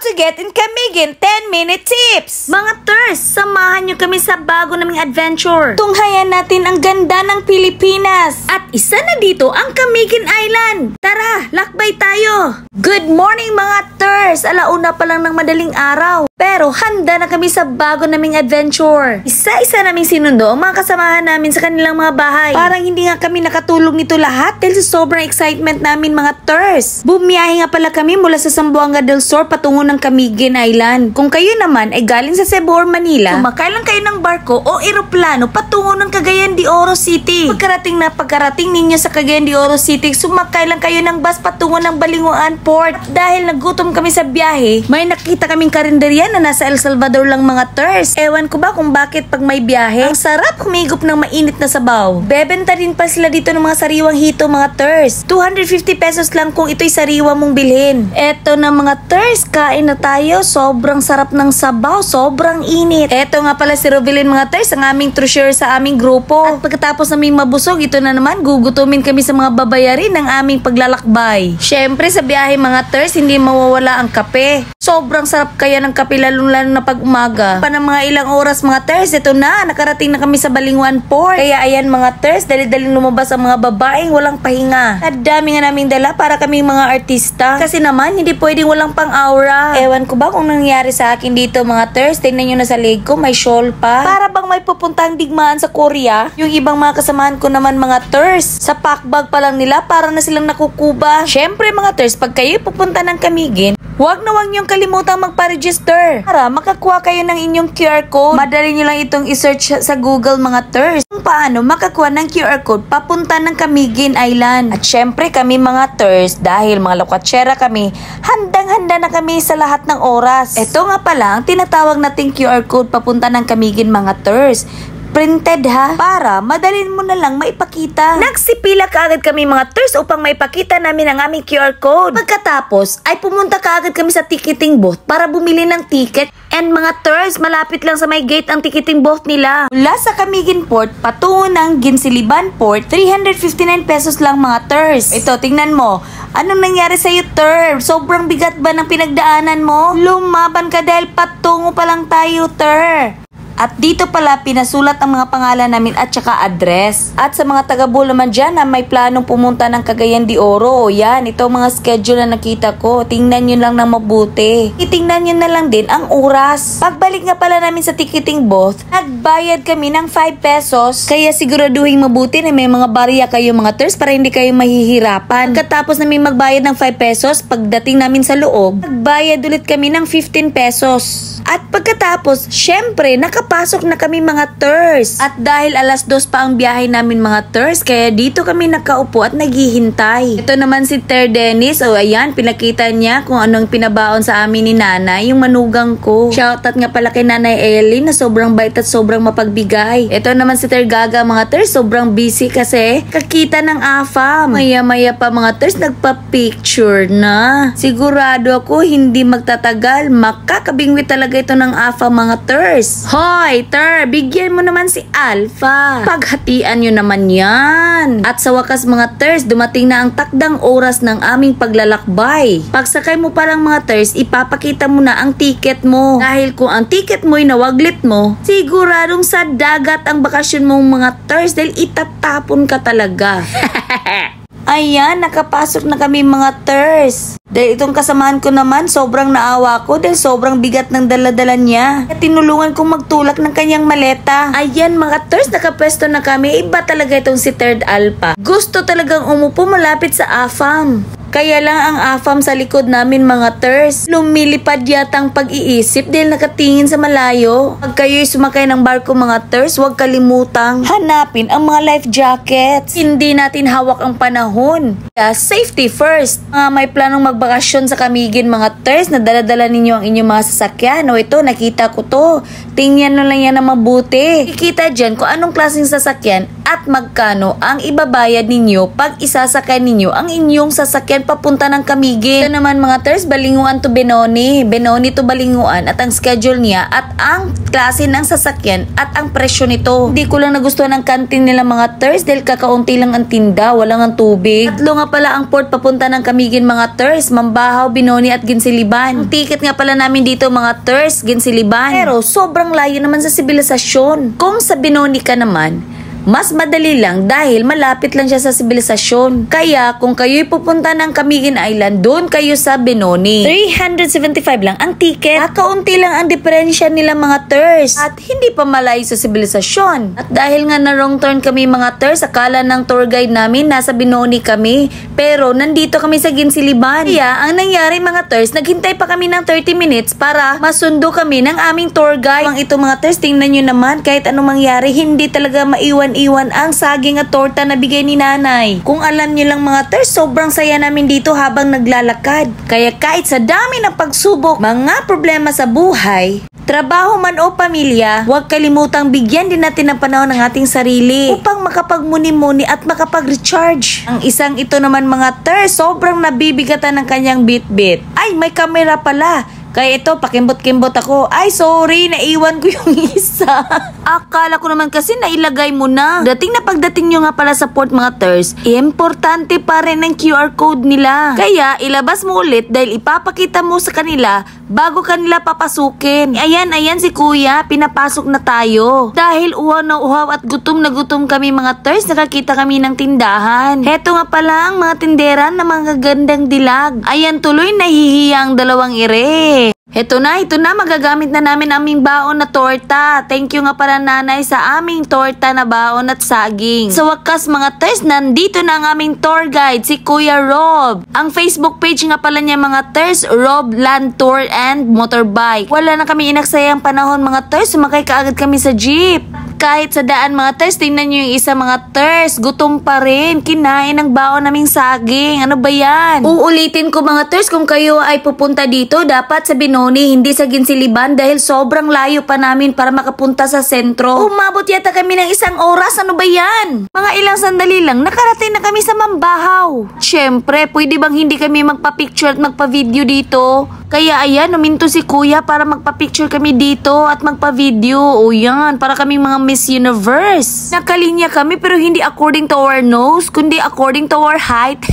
to get in Camiguin 10-minute tips! Mga Ters, samahan nyo kami sa bago naming adventure. Tunghayan natin ang ganda ng Pilipinas. At isa na dito ang Camiguin Island. Tara, lakbay tayo! Good morning mga Ters! Alauna pa lang ng madaling araw. Pero handa na kami sa bago naming adventure. Isa-isa naming sinundo ang mga kasamahan namin sa kanilang mga bahay. Parang hindi nga kami nakatulog nito lahat dahil sa sobrang excitement namin mga Ters. Bumiyahe nga pala kami mula sa Zamboanga del Sur patungo ng Camiguin Island. Kung kayo naman ay galing sa Cebu or Manila, sumakay lang kayo ng barko o eroplano patungo ng Cagayan de Oro City. Pagkarating ninyo sa Cagayan de Oro City, sumakay lang kayo ng bus patungo ng Balinguan Port. At dahil nagutom kami sa biyahe, may nakita kaming karinderya na nasa El Salvador lang mga Ters. Ewan ko ba kung bakit pag may biyahe, ang sarap humigop ng mainit na sabaw. Bebenta din pa sila dito ng mga sariwang hito mga Ters. 250 pesos lang kung ito'y sariwa mong bilhin. Eto na mga Ters, kain na tayo. Sobrang sarap ng sabaw, sobrang init. Eto nga pala si Rovelyn mga Ters, ang aming treasurer sa aming grupo. At pagkatapos naming mabusog, ito na naman, gugutumin kami sa mga babayarin ng aming paglalakbay. Syempre sa biyahe mga Ters, hindi mawawala ang kape. Sobrang sarap kaya ng kape lalong-lalo na pag umaga. Pa ng mga ilang oras mga Ters, ito na, nakarating na kami sa Balinguan Port. Kaya ayan mga Ters, dali-daling lumabas ang mga babaeng walang pahinga. At dami nga naming dala para kaming mga artista. Kasi naman, hindi pwedeng walang pang-aura. Ewan ko ba kung nangyari sa akin dito mga Ters, tingnan nyo na sa leg ko, may shawl pa. Para bang may pupuntang digmaan sa Korea. Yung ibang mga kasamahan ko naman mga Ters, sa packbag pa lang nila, para na silang nakukuba. Syempre mga Ters, pag kayo pupunta ng Camiguin, huwag niyong kalimutang magpa-register para makakuha kayo ng inyong QR code. Madali nyo lang itong i-search sa Google mga Ters kung paano makakuha ng QR code papunta ng Camiguin Island. At syempre kami mga Ters, dahil mga lokatsera kami, handang-handa na kami sa lahat ng oras. Ito nga pala ang tinatawag nating QR code papunta ng Camiguin mga Ters. Printed ha, para madalin mo na lang maipakita. Nagsipila kaagad kami mga Ters upang maipakita namin ang aming QR code. Pagkatapos ay pumunta kaagad kami sa ticketing booth para bumili ng ticket. And mga Ters, malapit lang sa may gate ang ticketing booth nila. Mula sa Camiguin Port patungo ng Ginsiliban Port, 359 pesos lang mga Ters. Ito, tingnan mo. Anong nangyari sa'yo, Ter? Sobrang bigat ba ng pinagdaanan mo? Lumaban ka dahil patungo pa lang tayo, Ter. At dito pala pinasulat ang mga pangalan namin at saka address. At sa mga taga-Bulacan dyan na may planong pumunta ng Cagayan de Oro, yan, ito mga schedule na nakita ko. Tingnan nyo lang na mabuti. Itingnan nyo na lang din ang oras. Pagbalik nga pala namin sa ticketing booth, nagbayad kami ng 5 pesos. Kaya siguraduhin mabuti na may mga barya kayo mga Ters para hindi kayo mahihirapan. Pagkatapos namin magbayad ng 5 pesos, pagdating namin sa loob, nagbayad ulit kami ng 15 pesos. At pagkatapos, syempre, nakapasok na kami mga Ters. At dahil alas 2 pa ang biyahe namin mga Ters, kaya dito kami nakaupo at naghihintay. Ito naman si Ter Dennis. O ayan, pinakita niya kung anong pinabaon sa amin ni Nanay, yung manugang ko. Shoutout nga pala kay Nanay Ellie na sobrang bait at sobrang mapagbigay. Ito naman si Ter Gaga mga Ters, sobrang busy kasi kakita ng AFAM. Maya-maya pa mga Ters, nagpa-picture na. Sigurado ako hindi magtatagal, makakabingwi talaga ito ng AFAM mga Ters. Hoy, Ter, bigyan mo naman si Alpha. Paghatian nyo naman yan. At sa wakas mga Ters, dumating na ang takdang oras ng aming paglalakbay. Pagsakay mo pa lang mga Ters, ipapakita mo na ang ticket mo. Dahil kung ang ticket mo'y nawaglit mo, siguradong sa dagat ang bakasyon mong mga Ters dahil itatapon ka talaga. Ayan, nakapasok na kami mga Ters. Dahil itong kasamahan ko naman, sobrang naawa ko dahil sobrang bigat ng daladala niya. Kaya tinulungan kong magtulak ng kanyang maleta. Ayan mga Ters, nakapwesto na kami. Iba talaga itong si Third Alpha. Gusto talagang umupo malapit sa AFAM. Kaya lang ang AFAM sa likod namin mga Ters. Lumilipad yata ang pag-iisip dahil nakatingin sa malayo. Pag kayo'y sumakay ng barko mga Ters, huwag kalimutang hanapin ang mga life jackets. Hindi natin hawak ang panahon. Kaya safety first. Mga may planong magbakasyon sa Camiguin mga Ters, na dala-dala ninyo ang inyong mga sasakyan. O ito, nakita ko to. Tingnan nyo lang yan na mabuti. Kikita dyan kung anong klaseng sasakyan at magkano ang ibabayad ninyo pag isasakay ninyo ang inyong sasakyan sasakyan papunta ng Camiguin. Ito naman mga ters, Balinguan to Benoni, Benoni to Balinguan, at ang schedule niya at ang klase ng sasakyan at ang presyo nito. Hindi ko lang nagustuhan ang kantin nila mga ters dahil kakaunti lang ang tinda, walang ang tubig. Tatlo nga pala ang port papunta ng Camiguin mga ters, Mambahaw, Benoni at Ginsiliban. Ang ticket nga pala namin dito mga ters, Ginsiliban. Pero sobrang layo naman sa sibilisasyon. Kung sa Benoni ka naman, mas madali lang dahil malapit lang siya sa sibilisasyon. Kaya kung kayo'y pupunta ng Camiguin Island, doon kayo sa Benoni. 375 lang ang ticket. Kakaunti lang ang diferensya nila mga ters. At hindi pa malayo sa sibilisasyon. At dahil nga na wrong turn kami mga ters, akala ng tour guide namin nasa Benoni kami. Pero nandito kami sa Ginsiliban. Kaya ang nangyari mga ters, naghintay pa kami ng 30 minutes para masundo kami ng aming tour guide. Ang ito mga ters, tingnan nyo naman, kahit anong mangyari, hindi talaga maiwan ang saging at torta na bigay ni nanay. Kung alam niyo lang mga ters, sobrang saya namin dito habang naglalakad. Kaya kahit sa dami ng pagsubok, mga problema sa buhay, trabaho man o pamilya, huwag kalimutang bigyan din natin ng panahon ng ating sarili upang makapagmuni-muni at makapag-recharge. Ang isang ito naman mga ters, sobrang nabibigatan ng kanyang bit-bit. Ay, may kamera pala. Kaya ito, pakimbot-kimbot ako. Ay, sorry, naiwan ko yung isa. Akala ko naman kasi nailagay mo na. Dating na pagdating nyo nga pala sa port mga ters, importante pa rin ang QR code nila. Kaya, ilabas mo ulit dahil ipapakita mo sa kanila bago kanila papasukin. Ayan si kuya, pinapasok na tayo. Dahil uhaw na uhaw at gutom na gutom kami mga ters, nakakita kami ng tindahan. Heto nga pala ang mga tindera na mga gandang dilag. Ayan tuloy, nahihiya ang dalawang ire. Ito na, magagamit na namin aming baon na torta. Thank you nga pala nanay sa aming torta na baon at saging. Sa wakas mga ters, nandito na ang aming tour guide, si Kuya Rob. Ang Facebook page nga pala niya mga ters, Rob Land Tour and Motorbike. Wala na kami inaksayang panahon mga ters, sumakay kaagad kami sa jeep. Kahit sa daan mga ters, tingnan nyo yung isa mga ters, gutom pa rin, kinain ng baon naming saging. Ano ba yan? Uulitin ko mga ters, kung kayo ay pupunta dito, dapat sa Benoni, hindi sa Ginsiliban dahil sobrang layo pa namin para makapunta sa sentro. Umabot yata kami ng 1 oras, ano ba yan? Mga ilang sandali lang, nakarating na kami sa Mambahaw. Siyempre, pwede bang hindi kami magpa-picture at magpa-video dito? Kaya ayan, uminto si kuya para magpa-picture kami dito at magpa-video. O yan, para kaming mga Miss Universe. Nakalinya kami pero hindi according to our nose, kundi according to our height.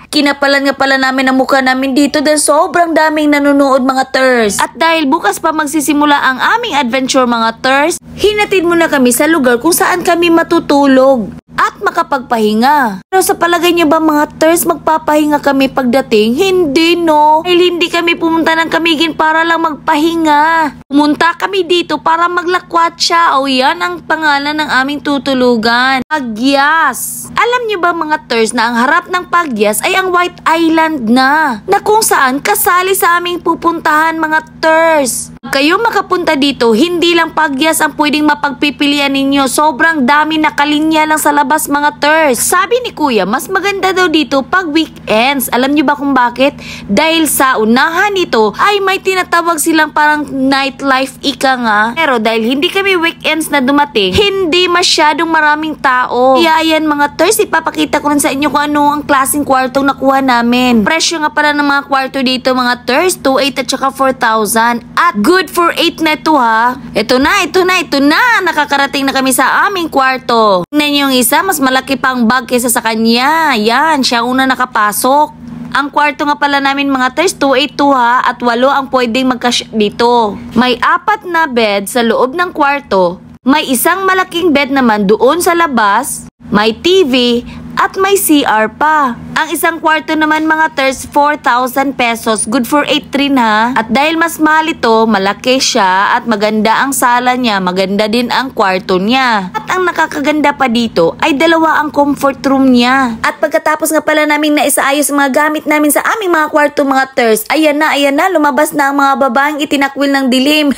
Kinapalan nga pala namin ang mukha namin dito dahil sobrang daming nanonood mga ters. At dahil bukas pa magsisimula ang aming adventure mga ters, hinatid muna kami sa lugar kung saan kami matutulog at makapagpahinga. Pero sa palagay niyo ba mga ters, magpapahinga kami pagdating? Hindi no. Dahil hindi kami pumunta ng Camiguin para lang magpahinga. Pumunta kami dito para maglakwatsa. O yan ang pangalan ng aming tutulugan. Pagyas. Alam niyo ba mga ters na ang harap ng Pagyas ay ang White Island na kung saan kasali sa aming pupuntahan mga ters. Kayo makapunta dito, hindi lang Pagyas ang pwedeng mapagpipilian ninyo. Sobrang dami na kalinya lang sa labas mga ters. Sabi ni kuya, mas maganda daw dito pag weekends. Alam niyo ba kung bakit? Dahil sa unahan nito ay may tinatawag silang parang nightlife ika nga. Pero dahil hindi kami weekends na dumating, hindi masyadong maraming tao. Kaya ayan mga ters, ipapakita ko rin sa inyo kung ano ang klaseng kwartong nakuha namin. Presyo nga pala ng mga kwarto dito mga ters, 2,800 at saka 4,000. At good for 8 na ito ha. Ito na. Nakakarating na kami sa aming kwarto. Tingnan yung isa, mas malaki pang bag kaysa sa kanya. Yan, siya una nakapasok. Ang kwarto nga pala namin mga ters, 282 ha, at 8 ang pwedeng magkasya dito. May 4 na bed sa loob ng kwarto. May isang malaking bed naman doon sa labas. May TV at may CR pa. Ang isang kwarto naman mga ters, 4,000 pesos. Good for 8 rin ha. At dahil mas mahal ito, malaki siya at maganda ang sala niya, maganda din ang kwarto niya. At ang nakakaganda pa dito ay 2 ang comfort room niya. At pagkatapos nga pala naming naisaayos mga gamit namin sa aming mga kwarto mga ters, ayan na, lumabas na ang mga babaeng itinakwil ng dilim.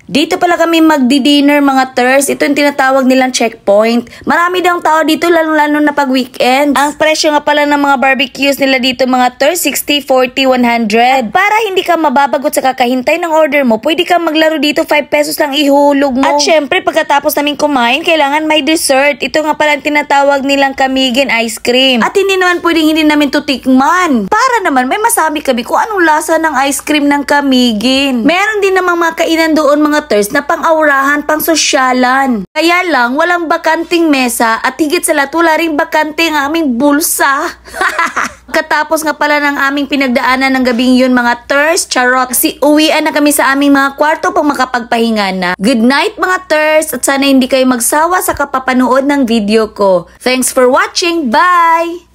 Dito pala kami magdi-dinner mga ters. Ito yung tinatawag nilang checkpoint. Marami daw tao dito, lalo-lalo na pag weekend. Ang presyo nga pala ng mga barbecues nila dito mga ters, 60, 40, 100. At para hindi ka mababagot sa kakahintay ng order mo, pwede ka maglaro dito, 5 pesos lang ihulog mo. At syempre, pagkatapos namin kumain, kailangan may dessert. Ito nga pala ang tinatawag nilang Camiguin ice cream. At hindi naman pwedeng hindi namin to tikman. Para naman may masabi kami kung anong lasa ng ice cream ng Camiguin. Meron din namang mga kainan doon mga ters na pang-aurahan, pang-sosyalan. Kaya lang, walang bakanting mesa at higit sa lahat, wala ring bakante ang aming bulsa. Katapos nga pala ng aming pinagdaanan ng gabing yun mga ters, charot. Kasi uwian na kami sa aming mga kwarto pang makapagpahinga na. Good night mga ters at sana hindi kayo magsawa sa kapapanood ng video ko. Thanks for watching. Bye!